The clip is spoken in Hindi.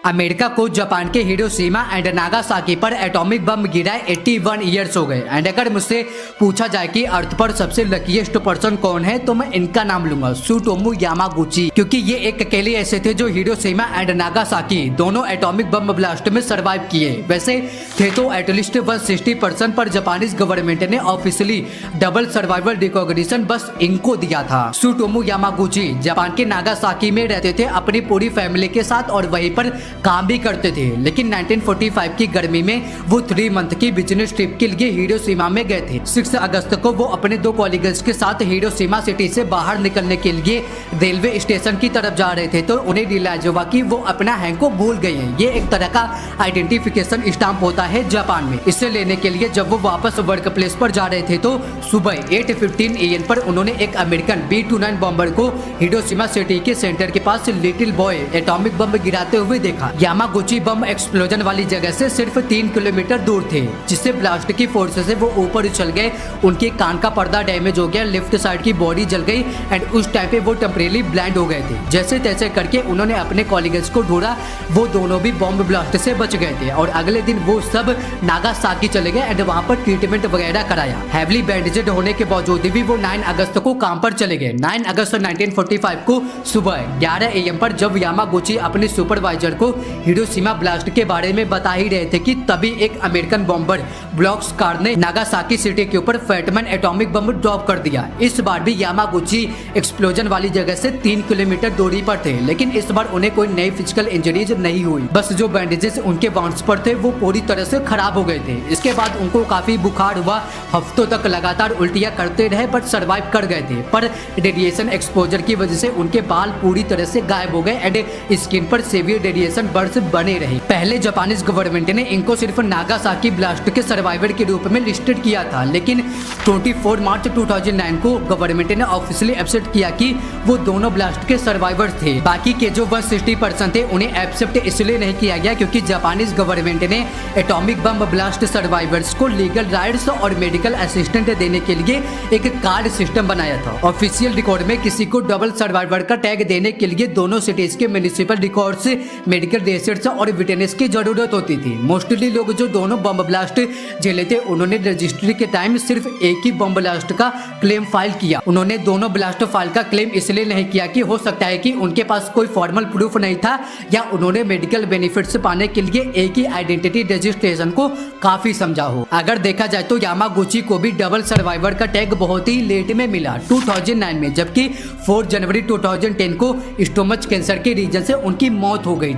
अमेरिका को जापान के हिरोशिमा एंड नागासाकी पर एटॉमिक बम गिरा 81 ईयर्स हो गए। एंड अगर मुझसे पूछा जाए कि अर्थ पर सबसे लकीएस्ट पर्सन कौन है तो मैं इनका नाम लूंगा, त्सुटोमू यामागुची, क्योंकि ये एक अकेले ऐसे थे जो हिरोशिमा एंड नागासाकी दोनों एटॉमिक बम ब्लास्ट में सर्वाइव किए। वैसे थे तो एटलीस्ट 160% पर जापानीज गवर्नमेंट ने ऑफिशियली डबल सर्वाइवल रिकॉग्निशन बस इनको दिया था। त्सुटोमू यामागुची जापान के नागासाकी में रहते थे अपनी पूरी फैमिली के साथ और वहीं पर काम भी करते थे, लेकिन 1945 की गर्मी में वो 3 मंथ की बिजनेस ट्रिप के लिए हिरोशिमा में गए थे। 6 अगस्त को वो अपने 2 कॉलीग्स के साथ हिरोशिमा सिटी से बाहर निकलने के लिए रेलवे स्टेशन की तरफ जा रहे थे तो उन्हें रियलाइज हुआ कि वो अपना हैंग को भूल गए हैं। ये एक तरह का आइडेंटिफिकेशन स्टाम्प होता है जापान में। इसे लेने के लिए जब वो वापस वर्क प्लेस पर जा रहे थे तो सुबह 8:15 AM पर उन्होंने एक अमेरिकन B-29 बॉम्बर को हिरोशिमा सिटी के सेंटर के पास लिटिल बॉय एटॉमिक बम गिराते हुए देखा। यामागुची बम एक्सप्लोजन वाली जगह से सिर्फ 3 किलोमीटर दूर थे, जिससे ब्लास्ट की फोर्स से वो ऊपर उछल गए। उनके कान का पर्दा डैमेज हो गया, लेफ्ट साइड की बॉडी जल गई एंड उस टाइम पे वो टेम्परेरी ब्लाइंड हो गए थे। जैसे तैसे करके उन्होंने अपने कॉलीग्स को ढूंढा, वो दोनों भी बॉम्ब ब्लास्ट से बच गए थे और अगले दिन वो सब नागासाकी चले गए एंड वहाँ पर ट्रीटमेंट वगैरह कराया। हैवली बैंडेजेड होने के बावजूद भी वो 9 अगस्त को काम पर चले गए। 9 अगस्त 1945 को सुबह 11 AM पर जब यामागुची अपने सुपरवाइजर को हिरोशिमा ब्लास्ट के बारे में बता ही रहे थे कि तभी एक अमेरिकन बॉम्बर ब्लॉक्स कार ने नागासाकी सिटी के ऊपर फैटमैन एटॉमिक बम ड्रॉप कर दिया। इस बार भी यामागुची एक्सप्लोजन वाली जगह से 3 किलोमीटर दूरी पर थे, लेकिन इस बार उन्हें कोई नई फिजिकल इंजरीज नहीं हुई। बस जो बैंडेजेस उनके बाउंड्स पर थे वो पूरी तरह से खराब हो गए थे। इसके बाद उनको काफी बुखार हुआ, हफ्तों तक लगातार उल्टियां करते रहे बट सर्वाइव कर गए थे। पर रेडिएशन एक्सपोजर की वजह से उनके बाल पूरी तरह से गायब हो गए एंड स्किन पर सेवियर रेडिएशन बर्न्स बने रहे। पहले जापानीज गवर्नमेंट ने इनको सिर्फ नागासाकी ब्लास्ट के सर्वाइवर के रूप में लिस्टेड किया था, लेकिन 24 मार्च 2009 को गवर्नमेंट ने ऑफिशियली एक्सेप्ट किया कि वो दोनों ब्लास्ट के सर्वाइवर थे। बाकी के जो 160% थे उन्हें एक्सेप्ट इसलिए नहीं किया गया क्योंकि जापानीज गवर्नमेंट ने एटॉमिक बम ब्लास्ट सर्वाइवर्स को लीगल राइट्स और मेडिकल असिस्टेंट देने के लिए एक कार्ड सिस्टम बनाया था। ऑफिशियल रिकॉर्ड में किसी को डबल सर्वाइवर का टैग देने के लिए दोनों सिटीज के म्युनिसिपल रिकॉर्ड्स, मेडिकल रिसर्च और विटनेस की जरूरत होती थी। मोस्टली लोग जो दोनों बम ब्लास्ट झेले थे उन्होंने रजिस्ट्री के टाइम सिर्फ एक ही बम ब्लास्ट का क्लेम फाइल किया। उन्होंने दोनों ब्लास्ट फाइल का क्लेम इसलिए नहीं किया कि हो सकता है कि उनके पास कोई फॉर्मल प्रूफ नहीं था या उन्होंने मेडिकल बेनिफिट्स पाने के लिए एक ही आइडेंटिटी रजिस्ट्रेशन को काफी समझा हो। अगर देखा जाए तो यामागुची को भी डबल सर्वाइवर का टैग बहुत ही लेट में मिला 2009 में, जबकि 4 जनवरी 2010 को स्टोमच कैंसर के रीजन से उनकी मौत हो गई।